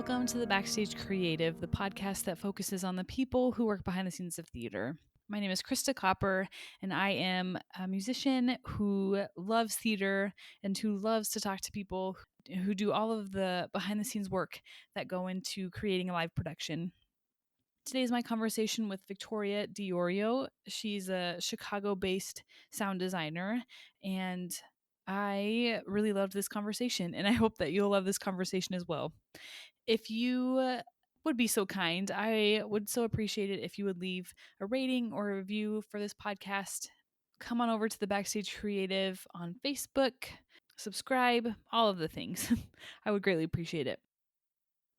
Welcome to the Backstage Creative, the podcast that focuses on the people who work behind the scenes of theater. My name is Krista Copper, and I am a musician who loves theater and who loves to talk to people who do all of the behind the scenes work that go into creating a live production. Today is my conversation with Victoria Deiorio. She's a Chicago based sound designer, and I really loved this conversation, and I hope that you'll love this conversation as well. If you would be so kind, I would so appreciate it if you would leave a rating or a review for this podcast. Come on over to the Backstage Creative on Facebook, subscribe, all of the things. I would greatly appreciate it.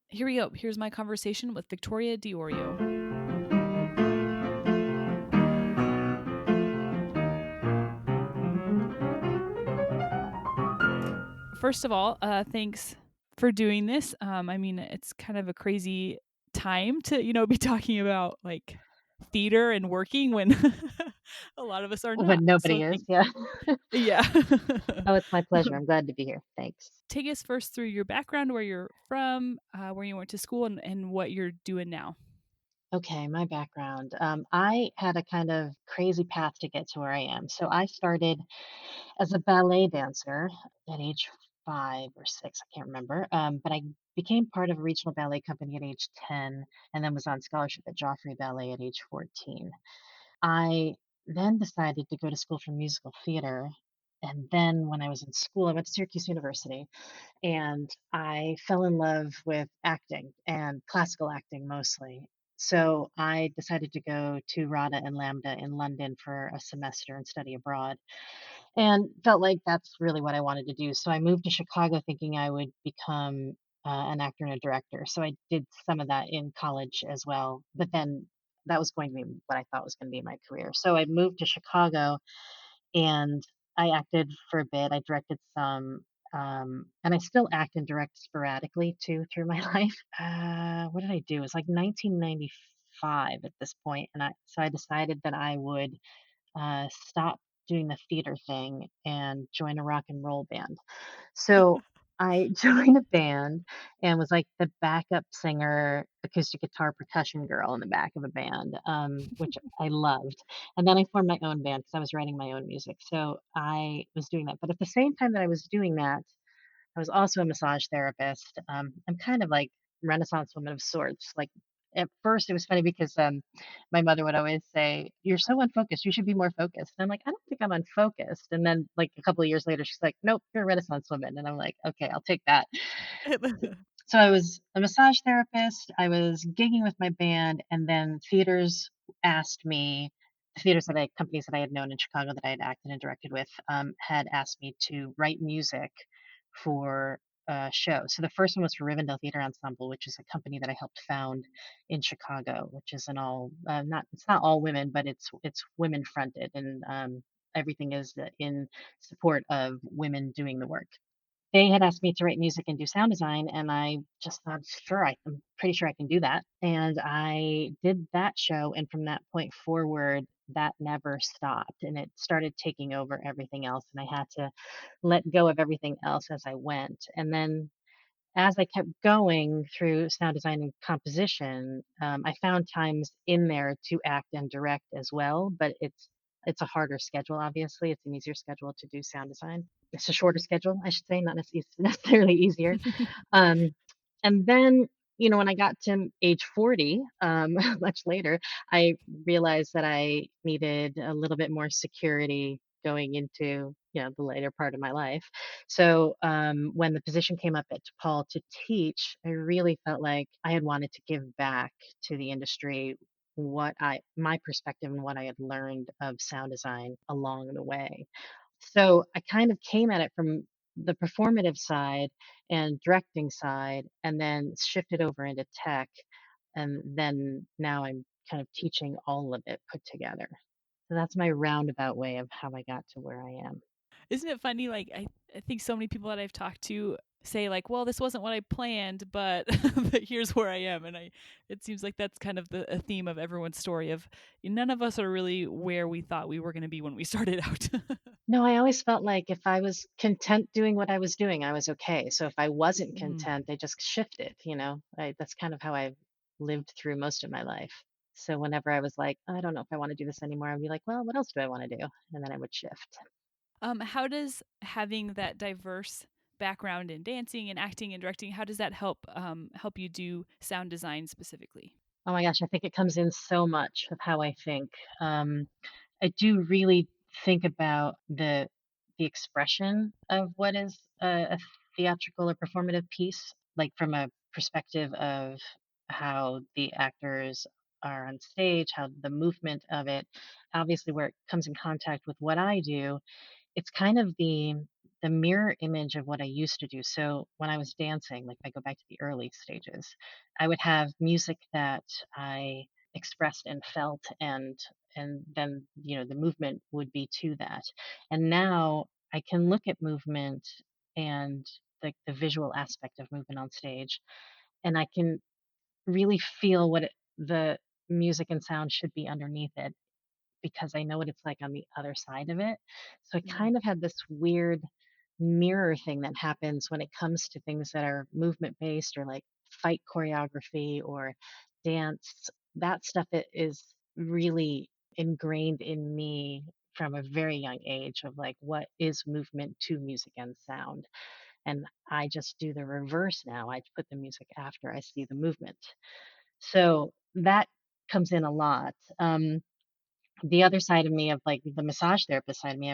Here we go. Here's my conversation with Victoria Deiorio. First of all, thanks for doing this. I mean, it's kind of a crazy time to, be talking about like theater and working when a lot of us are not. When So nobody is, thank yeah. yeah. Oh, it's my pleasure. I'm glad to be here. Thanks. Take us first through your background, where you're from, where you went to school, and what you're doing now. Okay, my background. I had a kind of crazy path to get to where I am. So I started as a ballet dancer at age 5 or 6, I can't remember. But I became part of a regional ballet company at age 10 and then was on scholarship at Joffrey Ballet at age 14. I then decided to go to school for musical theater. And then when I was in school, I went to Syracuse University and I fell in love with acting and classical acting mostly. So I decided to go to RADA and Lambda in London for a semester and study abroad, and felt like that's really what I wanted to do. So I moved to Chicago thinking I would become an actor and a director. So I did some of that in college as well, but then that was going to be what I thought was going to be my career. So I moved to Chicago and I acted for a bit. I directed some, and I still act and direct sporadically too through my life. What did I do? It was like 1995 at this point, and I decided that I would stop doing the theater thing and join a rock and roll band. So I joined a band and was like the backup singer, acoustic guitar, percussion girl in the back of a band, which I loved. And then I formed my own band because I was writing my own music. So I was doing that. But at the same time that I was doing that, I was also a massage therapist. I'm kind of like Renaissance woman of sorts. Like at first, it was funny because my mother would always say, "You're so unfocused. You should be more focused." And I'm like, "I don't think I'm unfocused." And then, like a couple of years later, she's like, "Nope, you're a Renaissance woman." And I'm like, "Okay, I'll take that." So I was a massage therapist. I was gigging with my band, and then theaters asked me. Theaters that companies that I had known in Chicago that I had acted and directed with, had asked me to write music for a show. So the first one was for Rivendell Theater Ensemble, which is a company that I helped found in Chicago, which is an all not it's not all women, but it's women fronted, and everything is in support of women doing the work. They had asked me to write music and do sound design, and I just thought, "Sure, I'm pretty sure I can do that." And I did that show, and from that point forward, that never stopped, and it started taking over everything else, and I had to let go of everything else as I went. And then as I kept going through sound design and composition, I found times in there to act and direct as well, but it's a harder schedule, obviously. It's an easier schedule to do sound design. It's a shorter schedule, I should say, not necessarily easier. Um, and then, when I got to age 40, much later, I realized that I needed a little bit more security going into, the later part of my life. So when the position came up at DePaul to teach, I really felt like I had wanted to give back to the industry my perspective and what I had learned of sound design along the way. So I kind of came at it from the performative side and directing side, and then shifted over into tech. And then now I'm kind of teaching all of it put together. So that's my roundabout way of how I got to where I am. Isn't it funny? Like I think so many people that I've talked to, say like, "Well, this wasn't what I planned, but but here's where I am." And I it seems like that's kind of the a theme of everyone's story of none of us are really where we thought we were going to be when we started out. No, I always felt like if I was content doing what I was doing, I was okay. So if I wasn't Mm. content, I just shifted, that's kind of how I lived through most of my life. So whenever I was like, I don't know if I want to do this anymore, I'd be like, well, what else do I want to do? And then I would shift. How does having that diverse background in dancing and acting and directing, how does that help you do sound design specifically? Oh my gosh, I think it comes in so much of how I think. Um, I do really think about the expression of what is a theatrical or performative piece, like from a perspective of how the actors are on stage, how the movement of it, obviously where it comes in contact with what I do, it's kind of the mirror image of what I used to do. So when I was dancing, like if I go back to the early stages, I would have music that I expressed and felt and then the movement would be to that. And now I can look at movement and the visual aspect of movement on stage and I can really feel the music and sound should be underneath it because I know what it's like on the other side of it. So I Mm. kind of had this weird mirror thing that happens when it comes to things that are movement based or like fight choreography or dance. That stuff that is really ingrained in me from a very young age of like what is movement to music and sound. And I just do the reverse now. I put the music after I see the movement. So that comes in a lot. The other side of me of, like, the massage therapist side of me,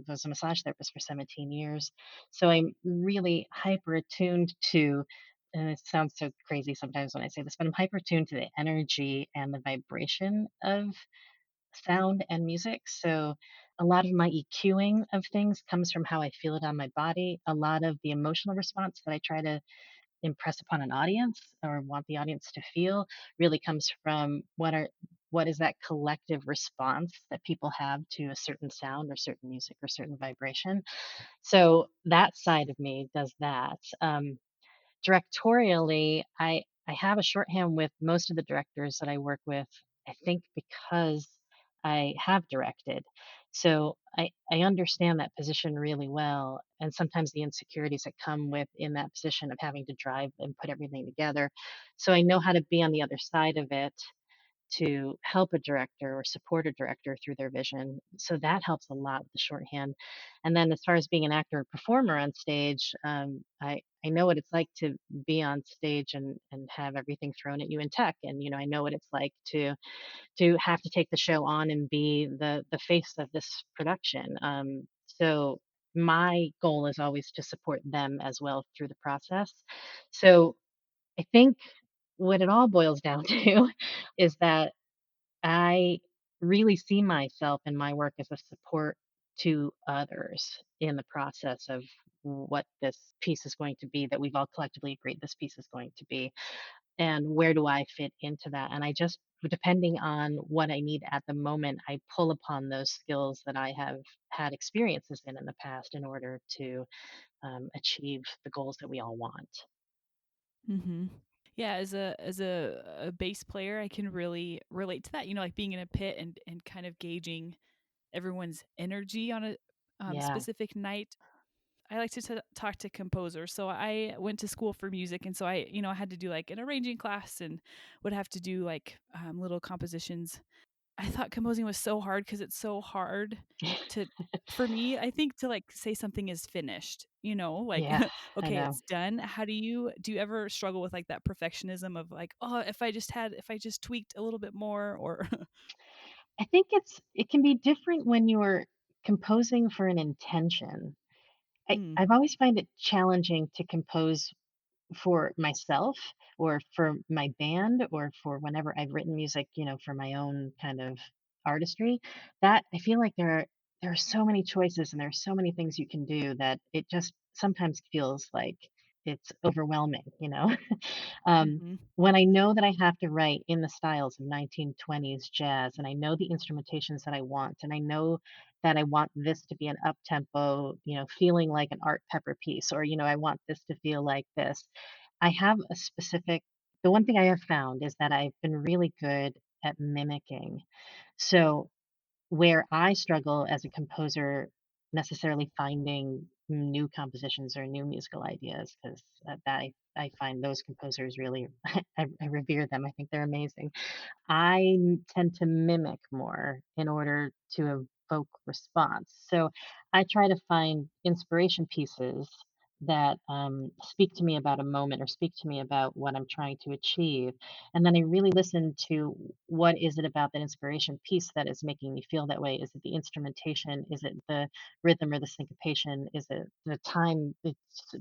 was a massage therapist for 17 years, so I'm really hyper attuned to and it sounds so crazy sometimes when I say this, but I'm hyper attuned to the energy and the vibration of sound and music, so a lot of my EQing of things comes from how I feel it on my body. A lot of the emotional response that I try to impress upon an audience or want the audience to feel really comes from what is that collective response that people have to a certain sound or certain music or certain vibration. So that side of me does that. Directorially, I have a shorthand with most of the directors that I work with, I think because I have directed. So I understand that position really well, and sometimes the insecurities that come with in that position of having to drive and put everything together. So I know how to be on the other side of it to help a director or support a director through their vision. So that helps a lot with the shorthand. And then as far as being an actor or performer on stage, I know what it's like to be on stage and have everything thrown at you in tech. And I know what it's like to have to take the show on and be the face of this production. So my goal is always to support them as well through the process. So I think what it all boils down to is that I really see myself and my work as a support to others in the process of what this piece is going to be that we've all collectively agreed this piece is going to be. And where do I fit into that? And I just, depending on what I need at the moment, I pull upon those skills that I have had experiences in the past in order to achieve the goals that we all want. Mhm. Yeah, as a bass player, I can really relate to that, like being in a pit and kind of gauging everyone's energy on a Yeah. specific night. I like to talk to composers. So I went to school for music, and so I had to do like an arranging class and would have to do like little compositions. I thought composing was so hard because it's so hard to, for me, I think to like say something is finished, like, Yeah, I okay, know. it's done. Do you ever struggle with like that perfectionism of like, oh, if I just tweaked a little bit more or, I think it can be different when you're composing for an intention. mm, I've always find it challenging to compose for myself or for my band or for whenever I've written music, for my own kind of artistry, that I feel like there are so many choices and there are so many things you can do that it just sometimes feels like it's overwhelming. Um, mhm, when I know that I have to write in the styles of 1920s jazz and I know the instrumentations that I want and I know that I want this to be an up tempo, feeling like an art pepper piece, or, I want this to feel like this. I have a specific the one thing I have found is that I've been really good at mimicking. So where I struggle as a composer necessarily finding new compositions or new musical ideas, 'cause, I find those composers really I revere them, I think they're amazing. Tend to mimic more in order to evoke response. So I try to find inspiration pieces that speak to me about a moment or speak to me about what I'm trying to achieve. And then I really listen to what is it about that inspiration piece that is making me feel that way? Is it the instrumentation? Is it the rhythm or the syncopation? Is it the time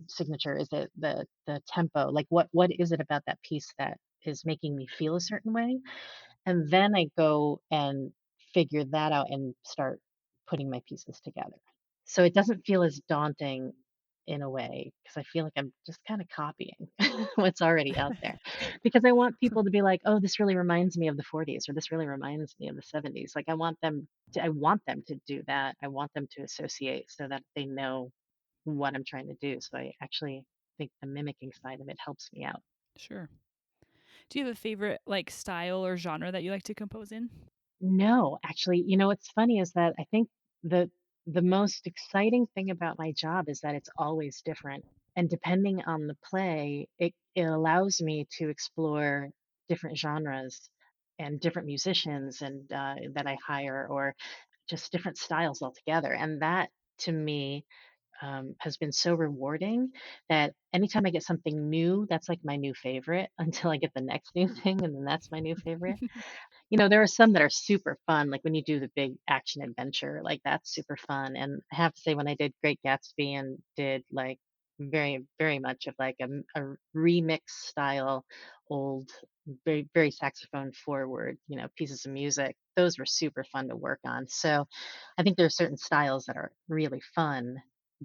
signature? Is it the tempo? Like what is it about that piece that is making me feel a certain way? And then I go and figure that out and start putting my pieces together. So it doesn't feel as daunting in a way because I feel like I'm just kind of copying what's already out there. Because I want people to be like, "Oh, this really reminds me of the 40s or this really reminds me of the 70s." Like I want them to do that. I want them to associate so that they know what I'm trying to do. So I actually think the mimicking side of it helps me out. Sure. Do you have a favorite like style or genre that you like to compose in? No, actually, what's funny is that I think the the most exciting thing about my job is that it's always different. And depending on the play, it allows me to explore different genres and different musicians and that I hire or just different styles altogether. And that to me has been so rewarding that anytime I get something new, that's like my new favorite until I get the next new thing, and then that's my new favorite. There are some that are super fun, like when you do the big action adventure, like that's super fun. And I have to say, when I did Great Gatsby and did like very, very much of like a remix style, old, very, very saxophone forward, pieces of music, those were super fun to work on. So I think there are certain styles that are really fun,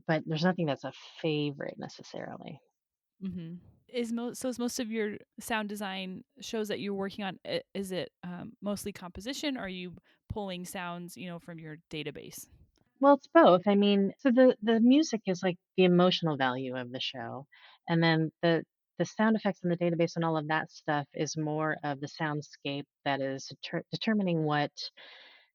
but there's nothing that's a favorite necessarily. Mhm. Is most of your sound design shows that you're working on, is it, mostly composition, or are you pulling sounds, from your database? Well, it's both. I mean, so the music is like the emotional value of the show, and then the sound effects in the database and all of that stuff is more of the soundscape that is determining what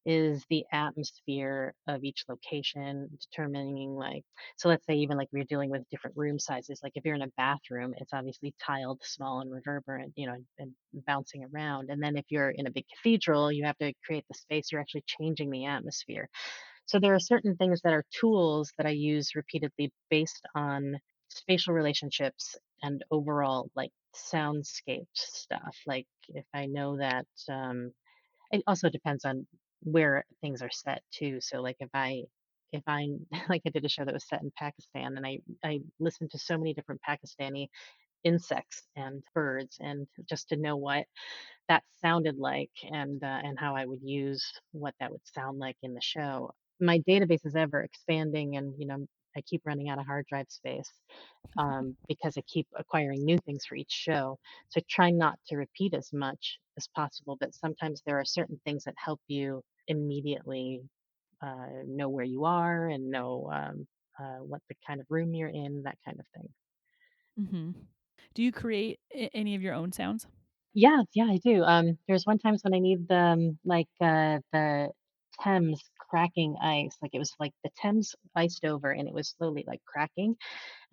is the atmosphere of each location, determining like so let's say even like we're dealing with different room sizes. Like if you're in a bathroom, it's obviously tiled, small and reverberant, and bouncing around. And then if you're in a big cathedral, you have to create the space. You're actually changing the atmosphere. So there are certain things that are tools that I use repeatedly based on spatial relationships and overall like soundscape stuff. Like if I know that it also depends on where things are set too. So like if I like I did a show that was set in Pakistan and I listened to so many different Pakistani insects and birds and just to know what that sounded like and how I would use what that would sound like in the show. My database is ever expanding and, I keep running out of hard drive space because I keep acquiring new things for each show. So I try not to repeat as much as possible, but sometimes there are certain things that help you immediately know where you are and know what the kind of room you're in, that kind of thing. Mhm. Do you create any of your own sounds? Yeah, yeah, I do. There's one times when I need the Thames cracking ice, like it was like the Thames iced over and it was slowly like cracking.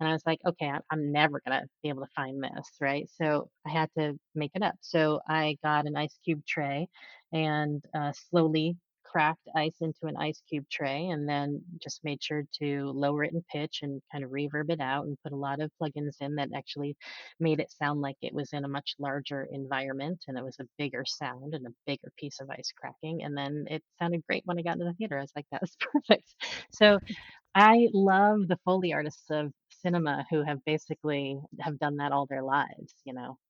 And I was like, okay, I'm never gonna be able to find this, right? So I had to make it up. So I got an ice cube tray and slowly cracked ice into an ice cube tray and then just made sure to lower it in pitch and kind of reverb it out and put a lot of plugins in that actually made it sound like it was in a much larger environment and it was a bigger sound and a bigger piece of ice cracking. And then it sounded great when I got into the theater. I was like, that was perfect. So I love the Foley artists of cinema who have basically have done that all their lives.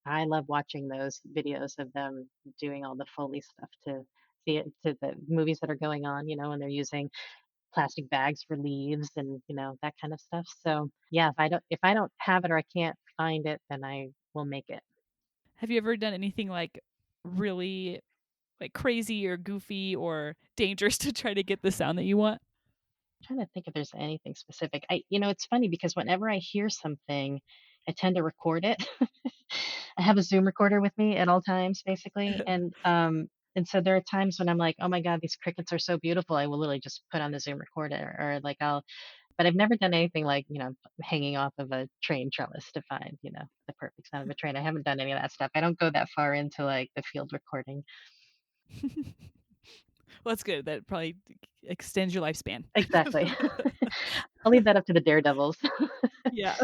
I love watching those videos of them doing all the Foley stuff to see it to the movies that are going on, and they're using plastic bags for leaves and, that kind of stuff. So, yeah, if I don't have it or I can't find it, then I will make it. Have you ever done anything, like, really, like, crazy or goofy or dangerous to try to get the sound that you want? Trying to think if there's anything specific. It's funny because whenever I hear something, I tend to record it. I have a Zoom recorder with me at all times, basically, and so there are times when I'm like, "Oh my god, these crickets are so beautiful." I will literally just put on the Zoom recorder, or like but I've never done anything like, hanging off of a train trellis to find, the perfect sound of a train. I haven't done any of that stuff. I don't go that far into like the field recording. Well, that's good. That probably extends your lifespan. Exactly. I'll leave that up to the daredevils. Yeah.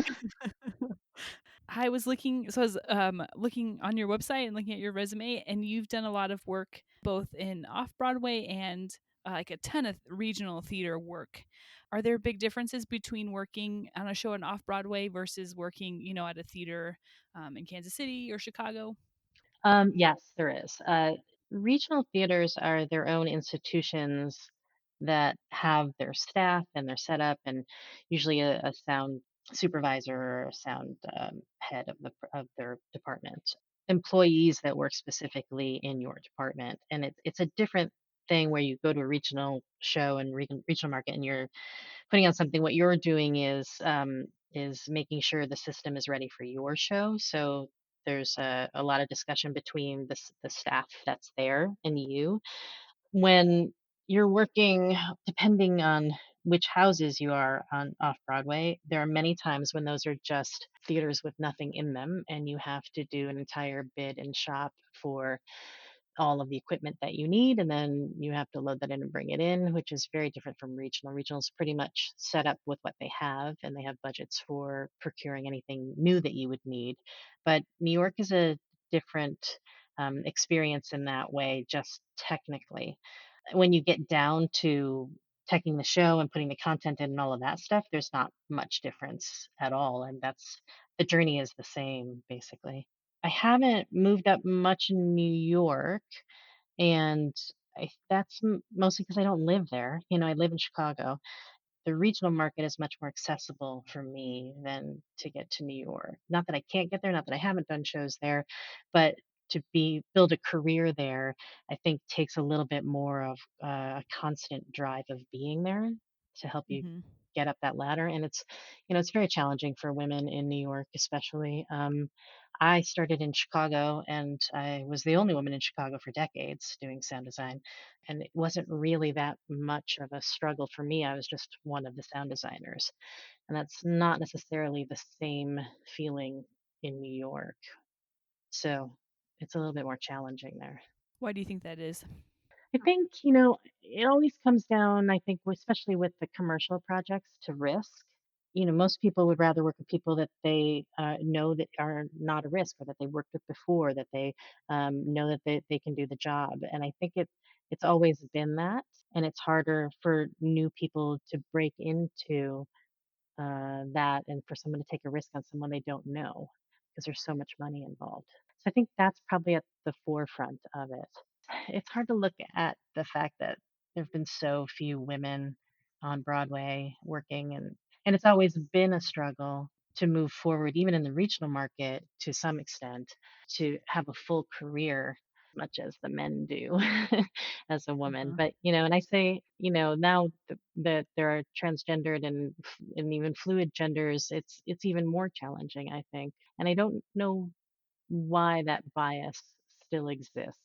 I was looking on your website and looking at your resume, and you've done a lot of work both in off Broadway and like a ton of regional theater work. Are there big differences between working on a show on off Broadway versus working, at a theater in Kansas City or Chicago? Yes, there is. Regional theaters are their own institutions that have their staff and their setup, and usually a sound supervisor or a sound head of their department. Employees that work specifically in your department, and it's a different thing where you go to a regional show and regional market, and you're putting on something. What you're doing is making sure the system is ready for your show. So there's a lot of discussion between the staff that's there and you. When you're working, depending on which houses you are on off Broadway, there are many times when those are just theaters with nothing in them, and you have to do an entire bid and shop for all of the equipment that you need, and then you have to load that in and bring it in, which is very different from regional. Regional is pretty much set up with what they have, and they have budgets for procuring anything new that you would need. But New York is a different experience in that way, just technically. When you get down to teching the show and putting the content in and all of that stuff, there's not much difference at all. And the journey is the same, basically. I haven't moved up much in New York, and that's mostly because I don't live there. I live in Chicago. The regional market is much more accessible for me than to get to New York. Not that I can't get there, not that I haven't done shows there, but to be build a career there, I think takes a little bit more of a constant drive of being there to help you Hmm. get up that ladder. And it's very challenging for women in New York, especially. I started in Chicago, and I was the only woman in Chicago for decades doing sound design, and it wasn't really that much of a struggle for me. I was just one of the sound designers, and that's not necessarily the same feeling in New York. So it's a little bit more challenging there. Why do you think that is? I think, it always comes down, I think, especially with the commercial projects, to risk. Most people would rather work with people that they know that are not a risk, or that they worked with before, that they know that they can do the job. And I think it's always been that. And it's harder for new people to break into that, and for someone to take a risk on someone they don't know, because there's so much money involved. So I think that's probably at the forefront of it. It's hard to look at the fact that there have been so few women on Broadway working, and it's always been a struggle to move forward, even in the regional market to some extent, to have a full career much as the men do as a woman. Uh-huh. But, and I say, now that there are transgendered and even fluid genders, it's even more challenging, I think. And I don't know why that bias still exists.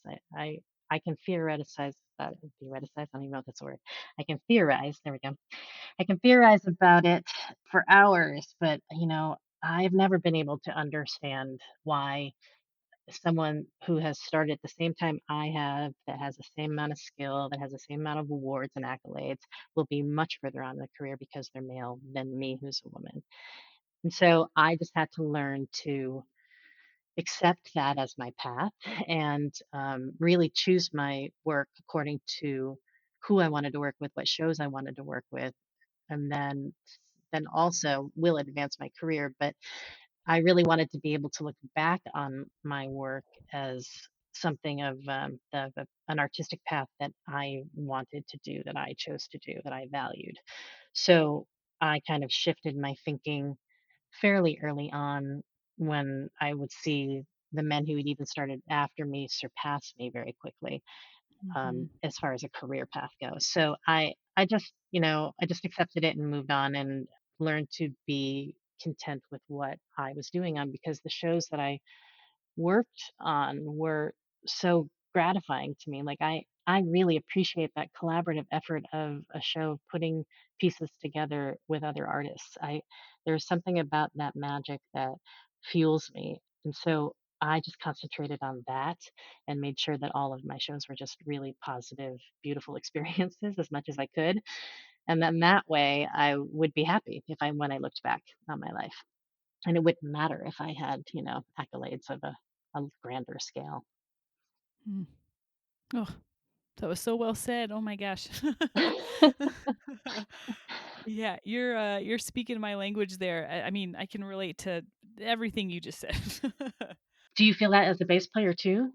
I can theorize about it. Theoretize, I don't even know if that's a word. I can theorize. There we go. I can theorize about it for hours, but I've never been able to understand why someone who has started at the same time I have, that has the same amount of skill, that has the same amount of awards and accolades, will be much further on in their career because they're male than me, who's a woman. And so I just had to learn to accept that as my path, and really choose my work according to who I wanted to work with, what shows I wanted to work with, and then also will advance my career. But I really wanted to be able to look back on my work as something of an artistic path that I wanted to do, that I chose to do, that I valued. So I kind of shifted my thinking fairly early on, when I would see the men who had even started after me surpass me very quickly. Mhm. as far as a career path goes. So I just, I just accepted it and moved on and learned to be content with what I was doing on because the shows that I worked on were so gratifying to me. Like I really appreciate that collaborative effort of a show putting pieces together with other artists. I There's something about that magic that fuels me. And so I just concentrated on that and made sure that all of my shows were just really positive, beautiful experiences as much as I could. And then that way I would be happy if I when I looked back on my life. And it wouldn't matter if I had, accolades of a grander scale. Mm. Oh, that was so well said. Oh my gosh. Yeah, you're speaking my language there. I mean, I can relate to everything you just said. Do you feel that as a bass player too?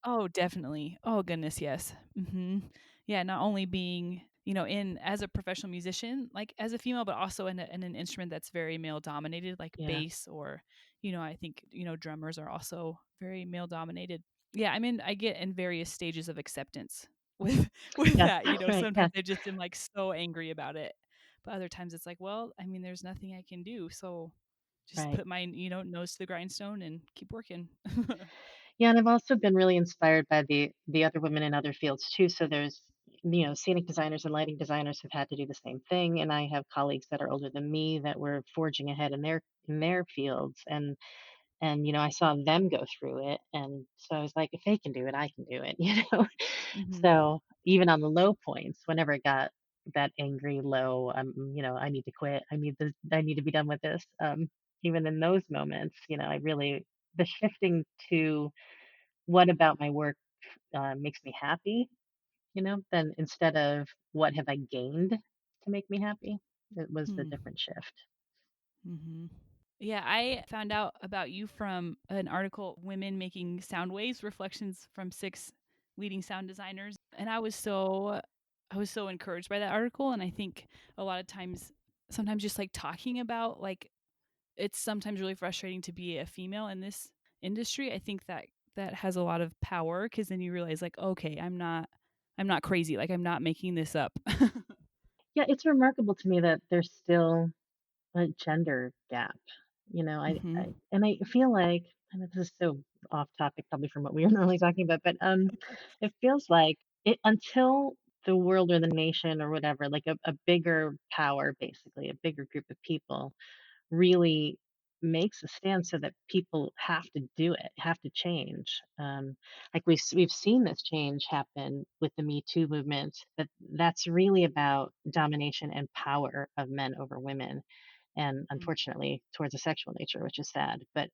Oh, definitely. Oh, goodness, yes. Mhm. Yeah, not only being, in as a professional musician, like, as a female, but also in an instrument that's very male dominated, like Yeah. bass or, I think, drummers are also very male dominated. Yeah, I get in various stages of acceptance with with Yes. that, Right. Yes. sometimes I just am, like, so angry about it. But other times it's like, well, there's nothing I can do, so just Right. put my, nose to the grindstone and keep working. Yeah, and I've also been really inspired by the other women in other fields too. So there's, scenic designers and lighting designers have had to do the same thing, and I have colleagues that are older than me that were forging ahead in their fields, and I saw them go through it, and so I was like, if they can do it, I can do it, Mhm. So even on the low points, whenever it got that angry low, I need to quit. I need to be done with this. Even in those moments, I really the shifting to what about my work makes me happy, then instead of what have I gained to make me happy, it was the Hmm. different shift. Mhm. Yeah, I found out about you from an article, Women Making Sound Waves: Reflections from 6 Leading Sound Designers, and I was so encouraged by that article, and I think a lot of times sometimes just, like, talking about, like, it's sometimes really frustrating to be a female in this industry. I think that has a lot of power because then you realize, like, "Okay, I'm not crazy, like, I'm not making this up." Yeah, it's remarkable to me that there's still a gender gap. Mhm. I feel like, and this is so off topic probably from what we were normally talking about, but it feels like it until the world or the nation or whatever, like a bigger power, basically, a bigger group of people really makes a stand so that people have to do it, have to change. Like we've seen this change happen with the Me Too movement, but that's really about domination and power of men over women, and Mm, unfortunately towards a sexual nature, which is sad. But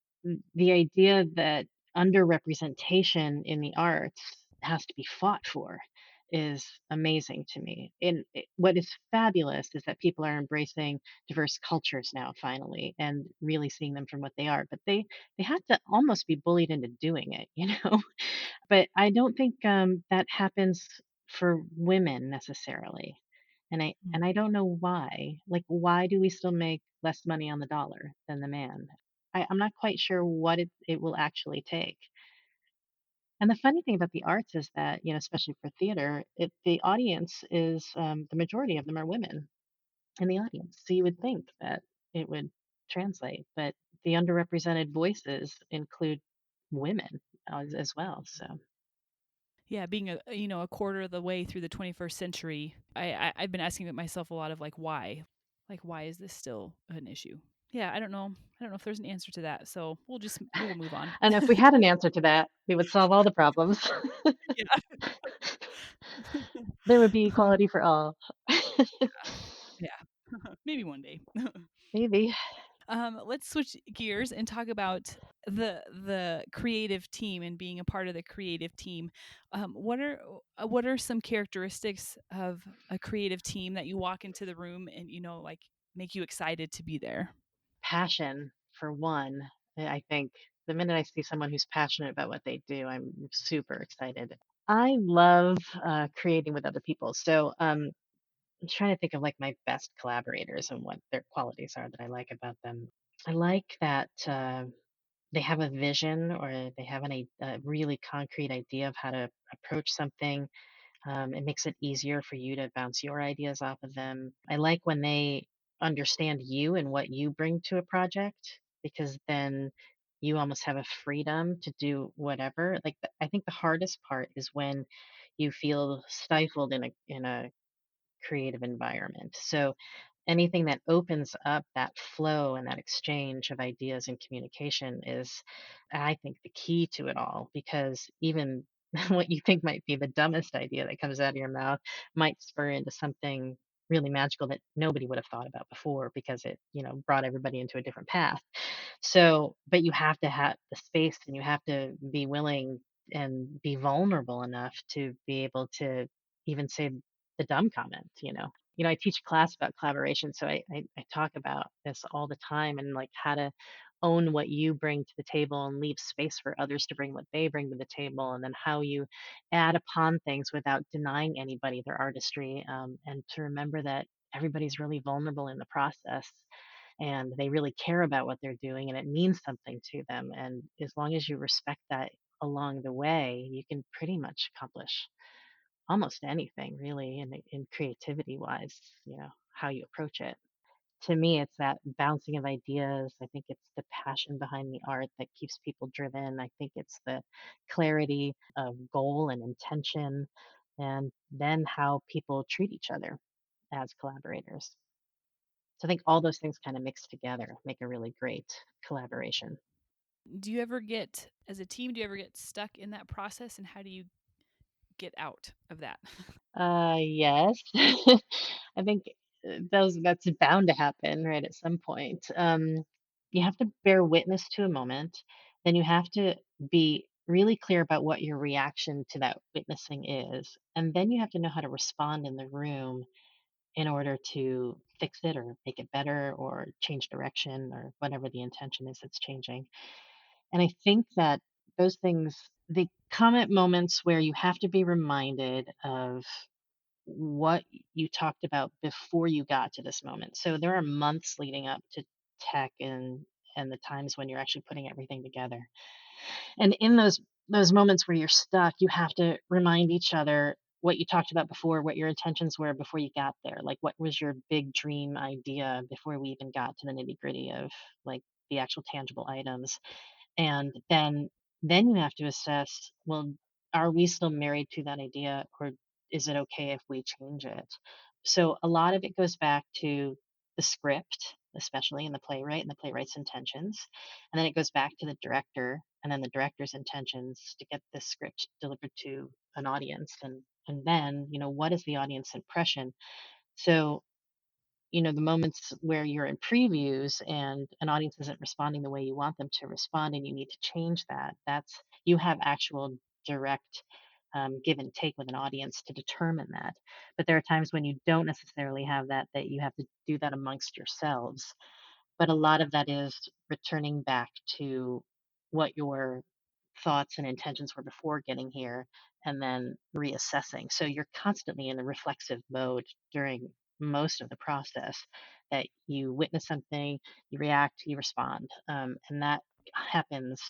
the idea that underrepresentation in the arts has to be fought for is amazing to me. And what is fabulous is that people are embracing diverse cultures now finally and really seeing them from what they are. But they had to almost be bullied into doing it, But I don't think that happens for women necessarily. mm. And I don't know why. Like, why do we still make less money on the dollar than the man? I'm not quite sure what it will actually take. And the funny thing about the arts is that, especially for theater, the audience is the majority of them are women in the audience. So you would think that it would translate, but the underrepresented voices include women as well. So Yeah, being a quarter of the way through the 21st century, I've been asking myself a lot of, like, why? Like, why is this still an issue? Yeah, I don't know. I don't know if there's an answer to that, so we'll move on. and if we had an answer to that, we would solve all the problems. Yeah. There would be equality for all. Yeah. Maybe one day. Maybe. Let's switch gears and talk about the creative team and being a part of the creative team. What are some characteristics of a creative team that you walk into the room and like make you excited to be there? Passion, for one. I think the minute I see someone who's passionate about what they do, I'm super excited. I love creating with other people. So I'm trying to think of like my best collaborators and what their qualities are that I like about them. I like that they have a vision or they have a really concrete idea of how to approach something. It makes it easier for you to bounce your ideas off of them. I like when they understand you and what you bring to a project, because then you almost have a freedom to do whatever. Like I think the hardest part is when you feel stifled in a creative environment. So anything that opens up that flow and that exchange of ideas and communication is, I think, the key to it all, because even what you think might be the dumbest idea that comes out of your mouth might spur into something really magical that nobody would have thought about before, because it, brought everybody into a different path. So, but you have to have the space, and you have to be willing and be vulnerable enough to be able to even say the dumb comment. I teach a class about collaboration, so I talk about this all the time, and like how to own what you bring to the table and leave space for others to bring what they bring to the table, and then how you add upon things without denying anybody their artistry, and to remember that everybody's really vulnerable in the process, and they really care about what they're doing, and it means something to them. And as long as you respect that along the way, you can pretty much accomplish almost anything really in creativity wise, how you approach it. To me, it's that bouncing of ideas. I think it's the passion behind the art that keeps people driven. I think it's the clarity of goal and intention, and then how people treat each other as collaborators. So I think all those things kind of mixed together make a really great collaboration. Do you ever get, as a team, do you ever get stuck in that process, and how do you get out of that? Yes. I think that's bound to happen, right, at some point. You have to bear witness to a moment, then you have to be really clear about what your reaction to that witnessing is, and then you have to know how to respond in the room in order to fix it or make it better or change direction or whatever the intention is that's changing. And I think that those things, they come at moments where you have to be reminded of what you talked about before you got to this moment. So there are months leading up to tech and the times when you're actually putting everything together. And in those moments where you're stuck, you have to remind each other what you talked about before, what your intentions were before you got there. Like what was your big dream idea before we even got to the nitty-gritty of like the actual tangible items. And then you have to assess, well, are we still married to that idea, or is it okay if we change it? So a lot of it goes back to the script, especially in the playwright and the playwright's intentions. And then it goes back to the director and then the director's intentions to get this script delivered to an audience. And then, what is the audience impression? So the moments where you're in previews and an audience isn't responding the way you want them to respond and you need to change that, that's you have actual direct give and take with an audience to determine that. But there are times when you don't necessarily have that you have to do that amongst yourselves. But a lot of that is returning back to what your thoughts and intentions were before getting here, and then reassessing. So you're constantly in a reflexive mode during most of the process, that you witness something, you react, you respond. And that happens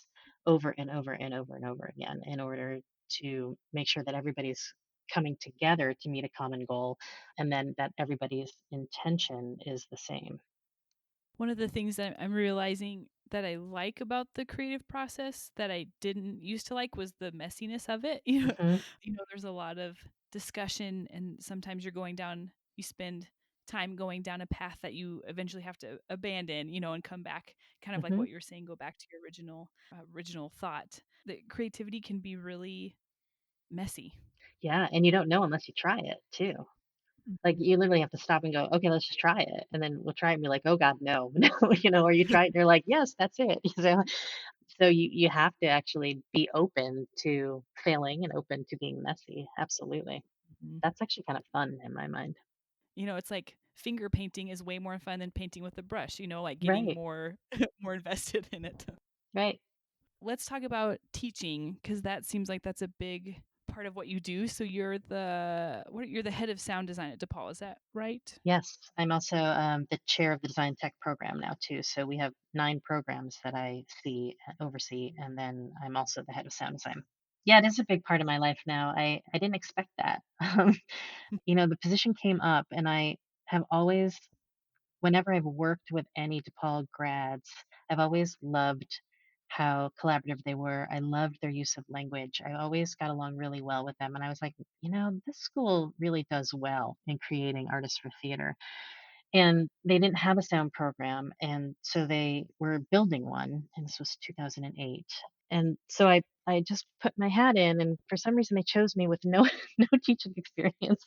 over and over and over and over again in order to make sure that everybody's coming together to meet a common goal, and then that everybody's intention is the same. One of the things that I'm realizing that I like about the creative process that I didn't used to like was the messiness of it. Hmm. There's a lot of discussion, and sometimes you spend time going down a path that you eventually have to abandon, and come back, kind of like Hmm. what you're saying, go back to your original thought. That creativity can be really messy. Yeah, and you don't know unless you try it too. Like, Mhm. you literally have to stop and go, "Okay, let's just try it," and then we'll try it and be like, "Oh god, no." No, or you try it and you're like, "Yes, that's it." So you have to actually be open to failing and open to being messy, absolutely. Mhm. That's actually kind of fun in my mind. It's like finger painting is way more fun than painting with a brush, like getting Right, more more invested in it. right. Let's talk about teaching, because that seems like that's a big part of what you do. So you're the head of sound design at DePaul, is that right? Yes, I'm also, the chair of the design tech program now too, so we have 9 programs that I oversee, and then I'm also the head of sound design. Yeah, it is a big part of my life now. I didn't expect that. The position came up, and I have always, whenever I've worked with any DePaul grads, I've always loved how collaborative they were. I loved their use of language. I always got along really well with them. And I was like, this school really does well in creating artists for theater. And they didn't have a sound program, and so they were building one, and this was 2008. And so I just put my hat in, and for some reason, they chose me with no no teaching experience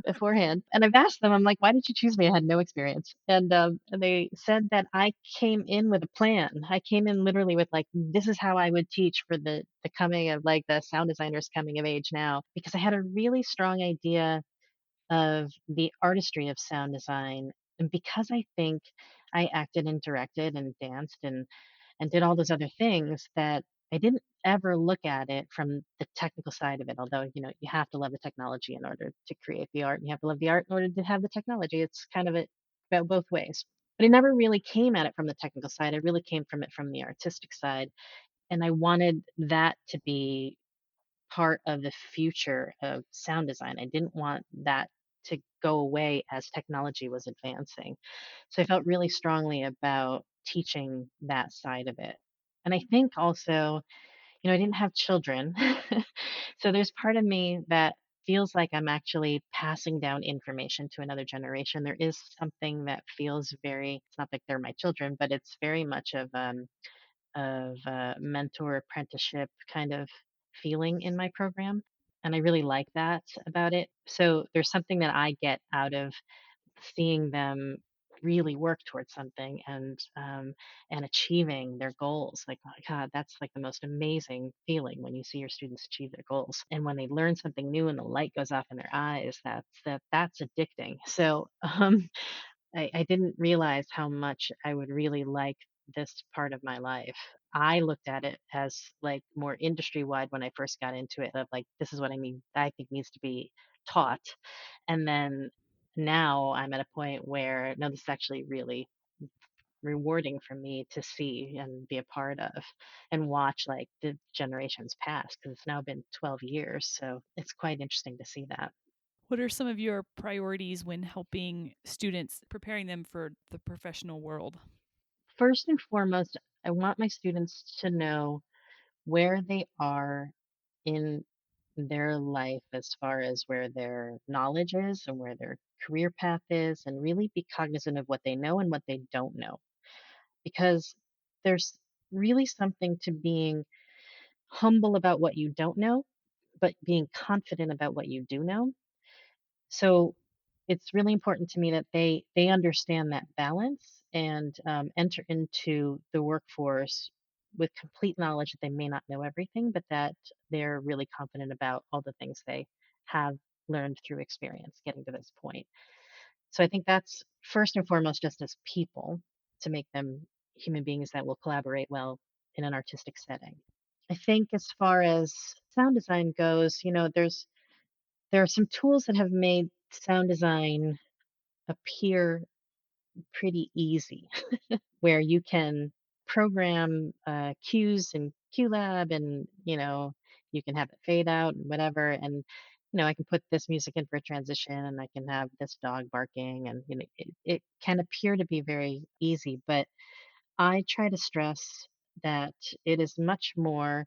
beforehand. And I've asked them, I'm like, "Why did you choose me? I had no experience." And they said that I came in with a plan. I came in literally with, like, this is how I would teach for the coming of, like, the sound designers coming of age now, because I had a really strong idea of the artistry of sound design. And because I think I acted and directed and danced and did all those other things, that I didn't ever look at it from the technical side of it. Although, you have to love the technology in order to create the art, and you have to love the art in order to have the technology. It's kind of about both ways. But I never really came at it from the technical side. I really came from it from the artistic side. And I wanted that to be part of the future of sound design. I didn't want that to go away as technology was advancing. So I felt really strongly about teaching that side of it. And I think also, I didn't have children. So there's part of me that feels like I'm actually passing down information to another generation. There is something that feels it's not like they're my children, but it's very much of mentor apprenticeship kind of feeling in my program, and I really like that about it. So there's something that I get out of seeing them really work towards something and achieving their goals. Like, my God, that's like the most amazing feeling when you see your students achieve their goals, and when they learn something new and the light goes off in their eyes. That's addicting. So I didn't realize how much I would really like this part of my life. I looked at it as, like, more industry wide when I first got into it, of like, this is what I think needs to be taught. And then now I'm at a point where, no, this is actually really rewarding for me to see and be a part of and watch, like, the generations pass, because it's now been 12 years. So it's quite interesting to see that. What are some of your priorities when helping students, preparing them for the professional world? First and foremost, I want my students to know where they are in their life, as far as where their knowledge is and where their career path is, and really be cognizant of what they know and what they don't know. Because there's really something to being humble about what you don't know, but being confident about what you do know. So it's really important to me that they understand that balance, and enter into the workforce with complete knowledge that they may not know everything, but that they're really confident about all the things they have learned through experience getting to this point. So I think that's first and foremost, just as people, to make them human beings that will collaborate well in an artistic setting. I think as far as sound design goes, there are some tools that have made sound design appear pretty easy, where you can program cues in QLab, and you can have it fade out and whatever. And I can put this music in for a transition, and I can have this dog barking, and it can appear to be very easy, but I try to stress that it is much more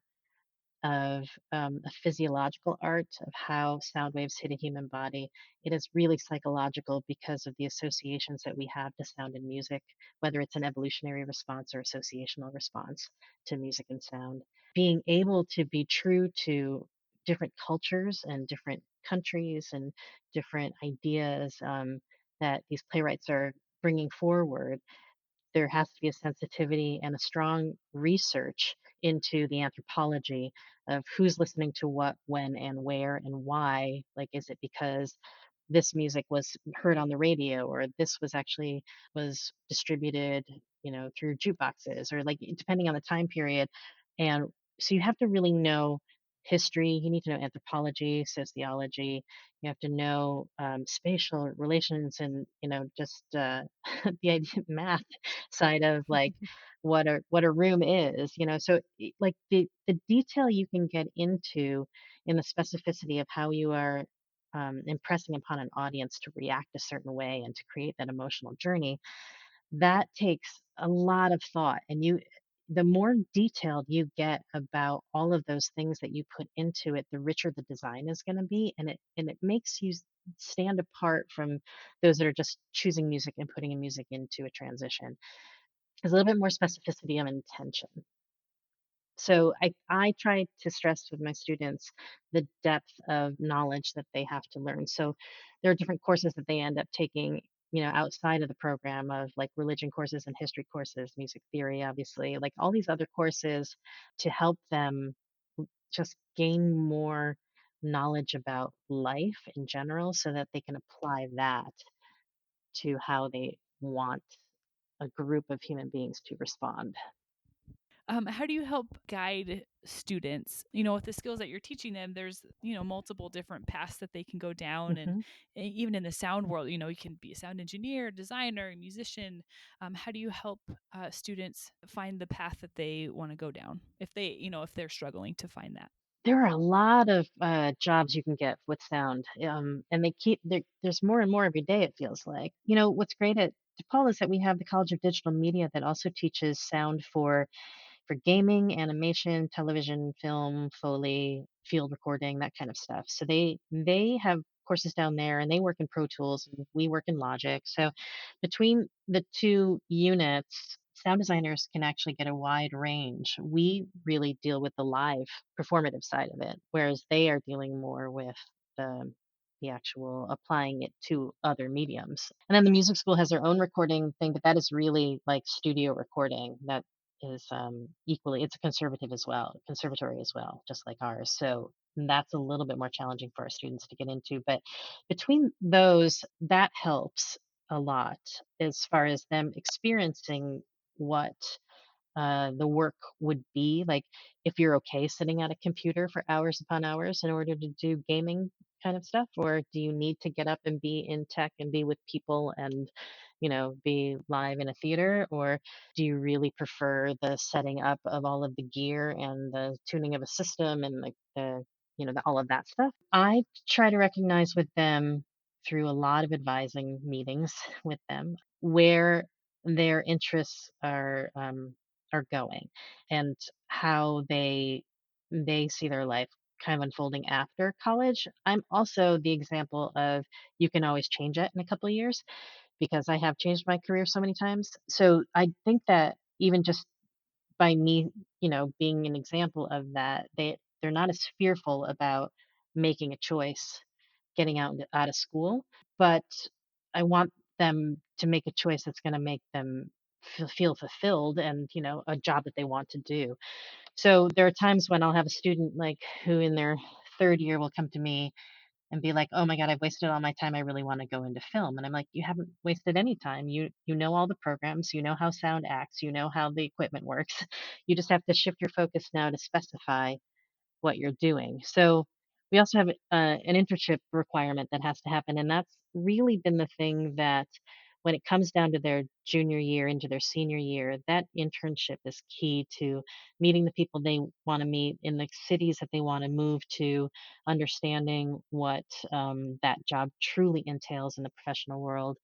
of a physiological art of how sound waves hit a human body. It is really psychological because of the associations that we have to sound and music, whether it's an evolutionary response or associational response to music and sound. Being able to be true to different cultures and different countries and different ideas that these playwrights are bringing forward, there has to be a sensitivity and a strong research into the anthropology of who's listening to what, when, and where, and why. Like, is it because this music was heard on the radio, or this was distributed, through jukeboxes, or, like, depending on the time period. And so you have to really know history, you need to know anthropology, sociology, you have to know spatial relations and, just the math side of like what a room is, so like the detail you can get into in the specificity of how you are impressing upon an audience to react a certain way and to create that emotional journey, that takes a lot of thought, and the more detailed you get about all of those things that you put into it, the richer the design is gonna be, and it makes you stand apart from those that are just choosing music and putting in music into a transition. There's a little bit more specificity of intention. So I try to stress with my students the depth of knowledge that they have to learn. So there are different courses that they end up taking, outside of the program of like religion courses and history courses, music theory, obviously, like all these other courses to help them just gain more knowledge about life in general so that they can apply that to how they want a group of human beings to respond. How do you help guide students? With the skills that you're teaching them, there's, multiple different paths that they can go down. And Mhm. even in the sound world, you can be a sound engineer, designer, musician. How do you help students find the path that they want to go down if they're struggling to find that? There are a lot of, jobs you can get with sound, and there's more and more every day, it feels like. What's great at DePaul is that we have the College of Digital Media that also teaches sound for gaming, animation, television, film, Foley, field recording, that kind of stuff. So they have courses down there and they work in Pro Tools and we work in Logic. So between the two units, sound designers can actually get a wide range. We really deal with the live performative side of it, whereas they are dealing more with the actual applying it to other mediums. And then the music school has their own recording thing, but that is really like studio recording. That is, equally it's a conservatory as well, just like ours, so that's a little bit more challenging for our students to get into, but between those, that helps a lot as far as them experiencing what the work would be like if you're okay sitting at a computer for hours upon hours in order to do gaming kind of stuff, or do you need to get up and be in tech and be with people and be live in a theater, or do you really prefer the setting up of all of the gear and the tuning of a system and all of that stuff? I try to recognize with them through a lot of advising meetings with them where their interests are going and how they see their life kind of unfolding after college. I'm also the example of you can always change it in a couple of years because I have changed my career so many times. So I think that even just by me, being an example of that, they're not as fearful about making a choice, getting out of school, but I want them to make a choice that's going to make them feel fulfilled and a job that they want to do. So there are times when I'll have a student like who in their third year will come to me and be like, "Oh my god, I've wasted all my time. I really wanna go into film." And I'm like, "You haven't wasted any time. You know all the programs, you know how sound acts, you know how the equipment works. You just have to shift your focus now to specify what you're doing." So we also have an internship requirement that has to happen, and that's really been the thing that when it comes down to their junior year into their senior year, that internship is key to meeting the people they want to meet in the cities that they want to move to, understanding what that job truly entails in the professional world.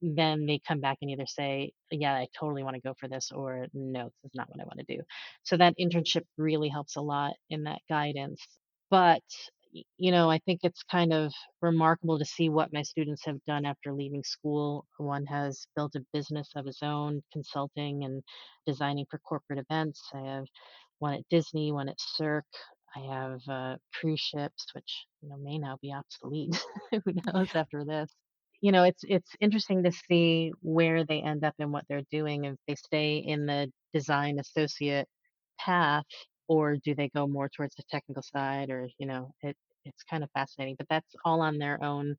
Then they come back and either say, "Yeah, I totally wanna go for this," or, "No, this is not what I wanna do." So that internship really helps a lot in that guidance. But, I think it's kind of remarkable to see what my students have done after leaving school. One has built a business of his own, consulting and designing for corporate events. I have one at Disney, one at Cirque. I have, cruise ships, which, may now be obsolete. Who knows Yeah. after this? It's interesting to see where they end up and what they're doing, if they stay in the design associate path, or do they go more towards the technical side, or, it's kind of fascinating, but that's all on their own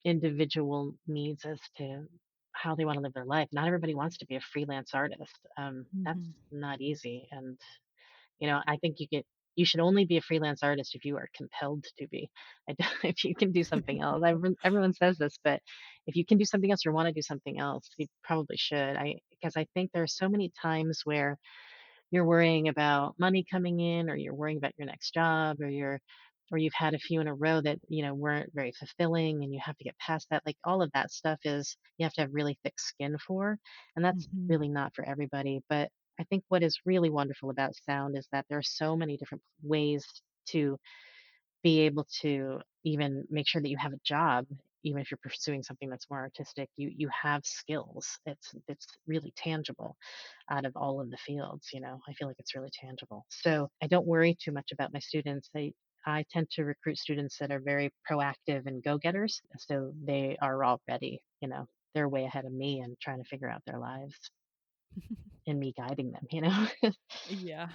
individual needs as to how they wanna live their life. Not everybody wants to be a freelance artist. That's Mhm. not easy, and, I think you should only be a freelance artist if you are compelled to be. I don't if you can do something else, everyone says this, but if you can do something else or wanna do something else, you probably should. I Because I think there are so many times where you're worrying about money coming in, or you're worrying about your next job, or you've had a few in a row that, weren't very fulfilling, and you have to get past that. Like, all of that stuff is you have to have really thick skin for, and that's Mhm. really not for everybody. But I think what is really wonderful about sound is that there are so many different ways to be able to even make sure that you have a job, even if you're pursuing something that's more artistic. You have skills. It's really tangible out of all of the fields. I feel like it's really tangible. So I don't worry too much about my students. I tend to recruit students that are very proactive and go-getters. So they are already, they're way ahead of me and trying to figure out their lives and me guiding them. Yeah.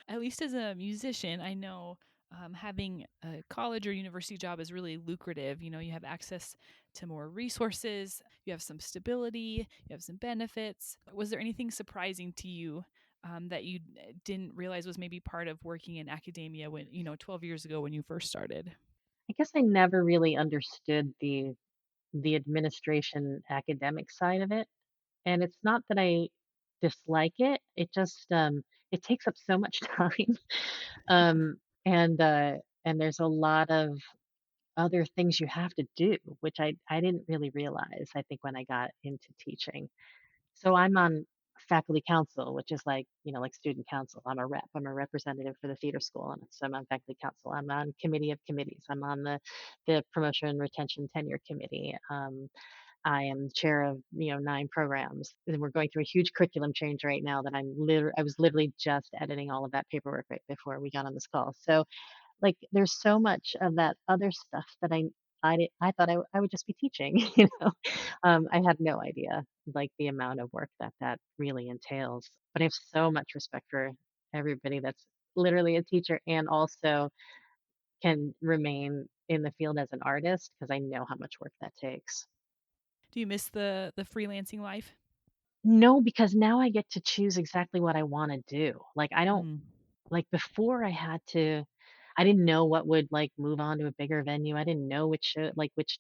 At least as a musician, I know having a college or university job is really lucrative. You know, you have access to more resources, you have some stability, you have some benefits. Was there anything surprising to you that you didn't realize was maybe part of working in academia when, 12 years ago when you first started? I guess I never really understood the administration academic side of it. And it's not that I dislike it, it takes up so much time. Um, and there's a lot of other things you have to do, which I didn't really realize, I think, when I got into teaching. So I'm on faculty council, which is like student council. I'm a rep. I'm a representative for the theater school, and so I'm on faculty council. I'm on committee of committees. I'm on the promotion, retention, tenure committee. I am chair of 9 programs, and we're going through a huge curriculum change right now that I was literally just editing all of that paperwork right before we got on this call. So, like, there's so much of that other stuff that I thought I would just be teaching, I had no idea, like, the amount of work that really entails. But I have so much respect for everybody that's literally a teacher and also can remain in the field as an artist, because I know how much work that takes. Do you miss the freelancing life? No, because now I get to choose exactly what I wanna do. Like, I don't Mm. like, before I didn't know what would, like, move on to a bigger venue. I didn't know which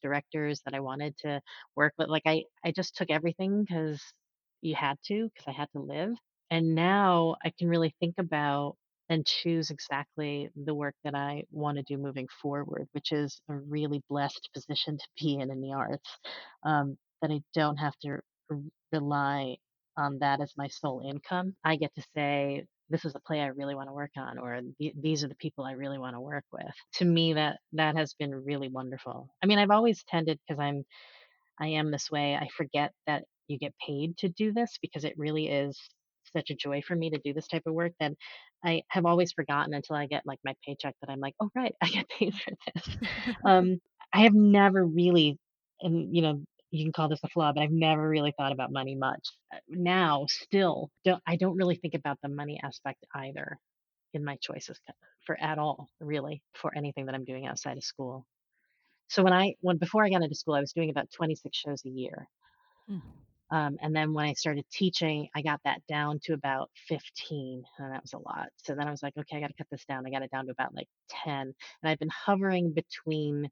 directors that I wanted to work with. Like, I just took everything because you had to, because I had to live. And now I can really think about and choose exactly the work that I wanna do moving forward, which is a really blessed position to be in the arts, that I don't have to r rely on that as my sole income. I get to say, "This is a play I really wanna work on," or These are the people I really wanna work with." To me, that has been really wonderful. I mean, I've always tended, because I am this way. I forget that you get paid to do this, because it really is such a joy for me to do this type of work, that I have always forgotten until I get, like, my paycheck, that I'm like, "Oh, right, I get paid for this." Um, I have never really, and, you can call this a flaw, but I've never really thought about money much. Now, still, I don't really think about the money aspect either in my choices, for at all, really, for anything that I'm doing outside of school. So when before I got into school, I was doing about 26 shows a year. Mm. And then when I started teaching, I got that down to about 15, and that was a lot. So then I was like, okay, I got to cut this down. I got it down to about like 10. And I've been hovering between,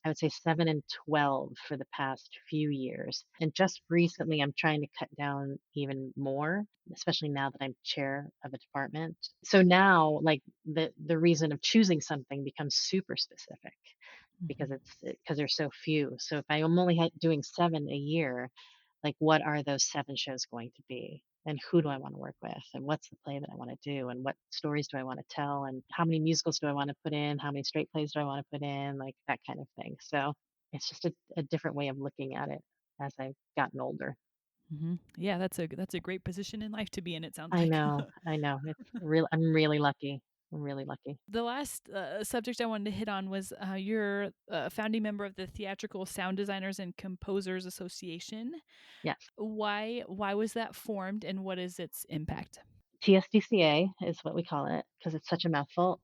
I would say, 7 and 12 for the past few years. And just recently, I'm trying to cut down even more, especially now that I'm chair of a department. So now, like, the reason of choosing something becomes super specific, because Mhm. there's so few. So if I'm only doing 7 a year, like, what are those 7 shows going to be? And who do I wanna work with? And what's the play that I wanna do? And what stories do I wanna tell? And how many musicals do I wanna put in? How many straight plays do I wanna put in? Like, that kind of thing. So, it's just a different way of looking at it as I've gotten older. Mhm. Yeah, that's a great position in life to be in, it sounds I like. know, I know. I'm really lucky. I'm really lucky. The last subject I wanted to hit on was you're a founding member of the Theatrical Sound Designers and Composers Association. Yes. Why was that formed, and what is its impact? TSDCA is what we call it, because it's such a mouthful.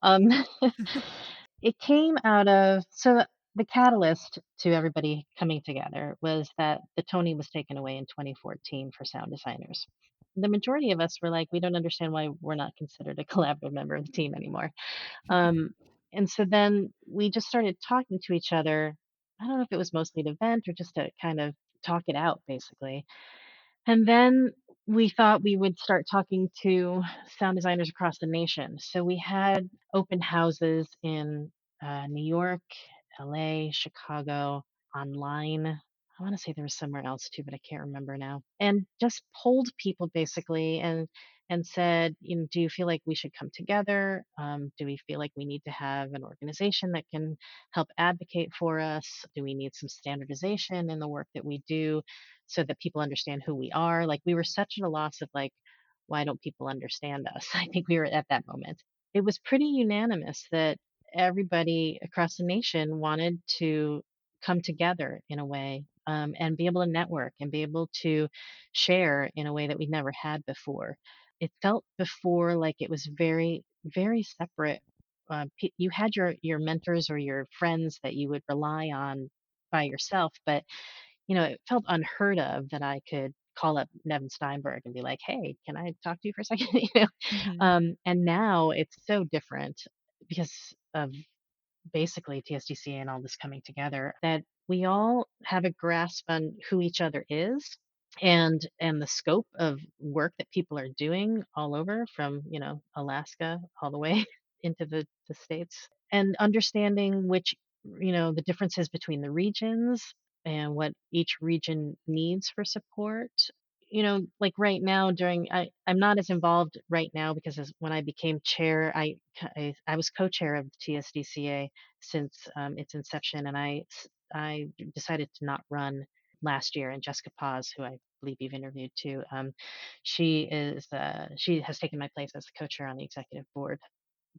It came out of, the catalyst to everybody coming together was that the Tony was taken away in 2014 for sound designers. the majority of us were like, we don't understand why we're not considered a collaborative member of the team anymore. Um, and so then we just started talking to each other. I don't know if it was mostly an event or just to kind of talk it out, basically. And then we thought we would start talking to sound designers across the nation. So we had open houses in New York, LA, Chicago, online. I want to say there was somewhere else too, but I can't remember now. And just polled people basically and said, you know, do you feel like we should come together? Do we feel like we need to have an organization that can help advocate for us? Do we need some standardization in the work that we do so that people understand who we are? Like we were such at a loss of like, why don't people understand us? I think we were at that moment. It was pretty unanimous that everybody across the nation wanted to come together in a way, and be able to network and be able to share in a way that we'd never had before. It felt before like it was very, very separate. You had your mentors or your friends that you would rely on by yourself, but it felt unheard of that I could call up Nevin Steinberg and be like, "Hey, can I talk to you for a second?" Hmm. And now it's so different because of basically TSDCA and all this coming together that we all have a grasp on who each other is and the scope of work that people are doing all over from, Alaska all the way into the states and understanding which, the differences between the regions and what each region needs for support. Like right now I'm not as involved right now because when I became chair, I was co-chair of the TSDCA since its inception, and I decided to not run last year. And Jessica Paz, who I believe you've interviewed too, she has taken my place as the co-chair on the executive board.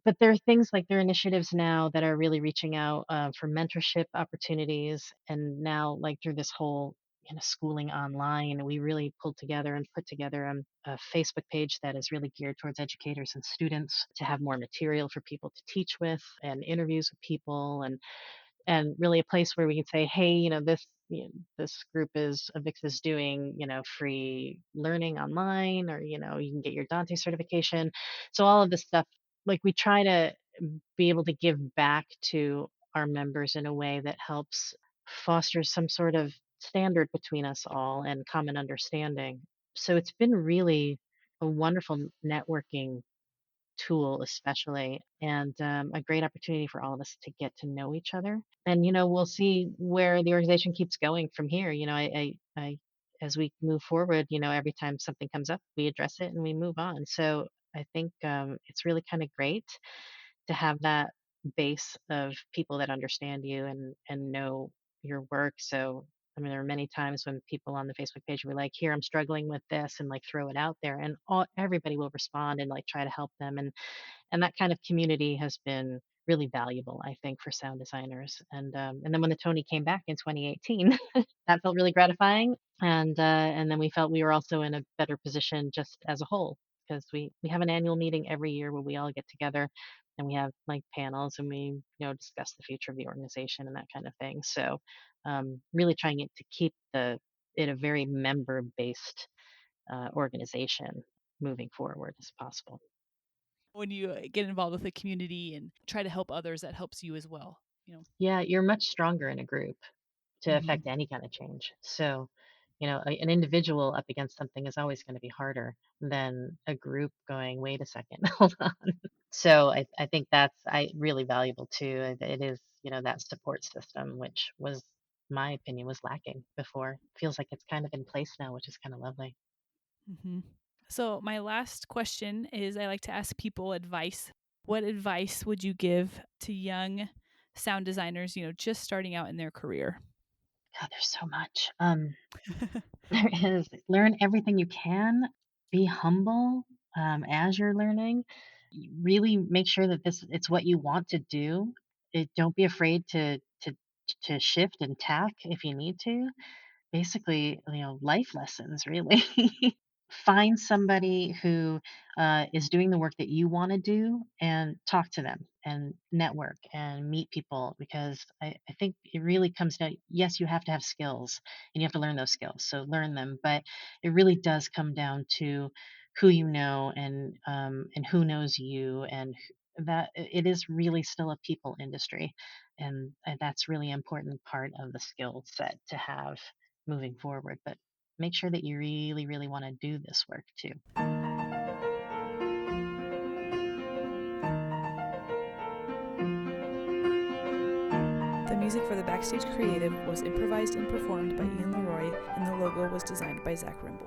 But there are things like there are initiatives now that are really reaching out for mentorship opportunities, and now like through this whole schooling online, we really pulled together and put together a Facebook page that is really geared towards educators and students to have more material for people to teach with and interviews with people and really a place where we can say, hey, this group is Avix is doing, free learning online, or you can get your Dante certification. So all of this stuff, like we try to be able to give back to our members in a way that helps foster some sort of standard between us all and common understanding. So it's been really a wonderful networking tool especially, and a great opportunity for all of us to get to know each other. And we'll see where the organization keeps going from here. As we move forward, every time something comes up, we address it and we move on. So I think it's really kind of great to have that base of people that understand you and know your work. So I mean, there are many times when people on the Facebook page will be like, "Here, I'm struggling with this," and like throw it out there, and everybody will respond and like try to help them. And that kind of community has been really valuable, I think, for sound designers. And then when the Tony came back in 2018, that felt really gratifying. And then we felt we were also in a better position just as a whole because we have an annual meeting every year where we all get together and we have like panels and we discuss the future of the organization and that kind of thing. So really trying to keep it a very member based organization moving forward as possible. When you get involved with the community and try to help others, that helps you as well. You know. Yeah, you're much stronger in a group to Hmm. affect any kind of change. So, an individual up against something is always going to be harder than a group going, wait a second, hold on. So I think that's really valuable too. It is, that support system, which was my opinion was lacking before. Feels like it's kind of in place now, which is kind of lovely. Hmm. So my last question is, I like to ask people advice. What advice would you give to young sound designers, just starting out in their career? God, there's so much. There is learn everything you can, be humble, as you're learning. Really make sure that it's what you want to do. Don't be afraid to shift and tack if you need to. Basically, life lessons really. find somebody who is doing the work that you want to do and talk to them and network and meet people, because I think it really comes down, yes, you have to have skills and you have to learn those skills, so learn them, but it really does come down to who you know, and who knows you, and that it is really still a people industry, and that's really important part of the skill set to have moving forward. But make sure that you really, really wanna do this work too. The music for the backstage creative was improvised and performed by Ian Leroy, and the logo was designed by Zach Rimble.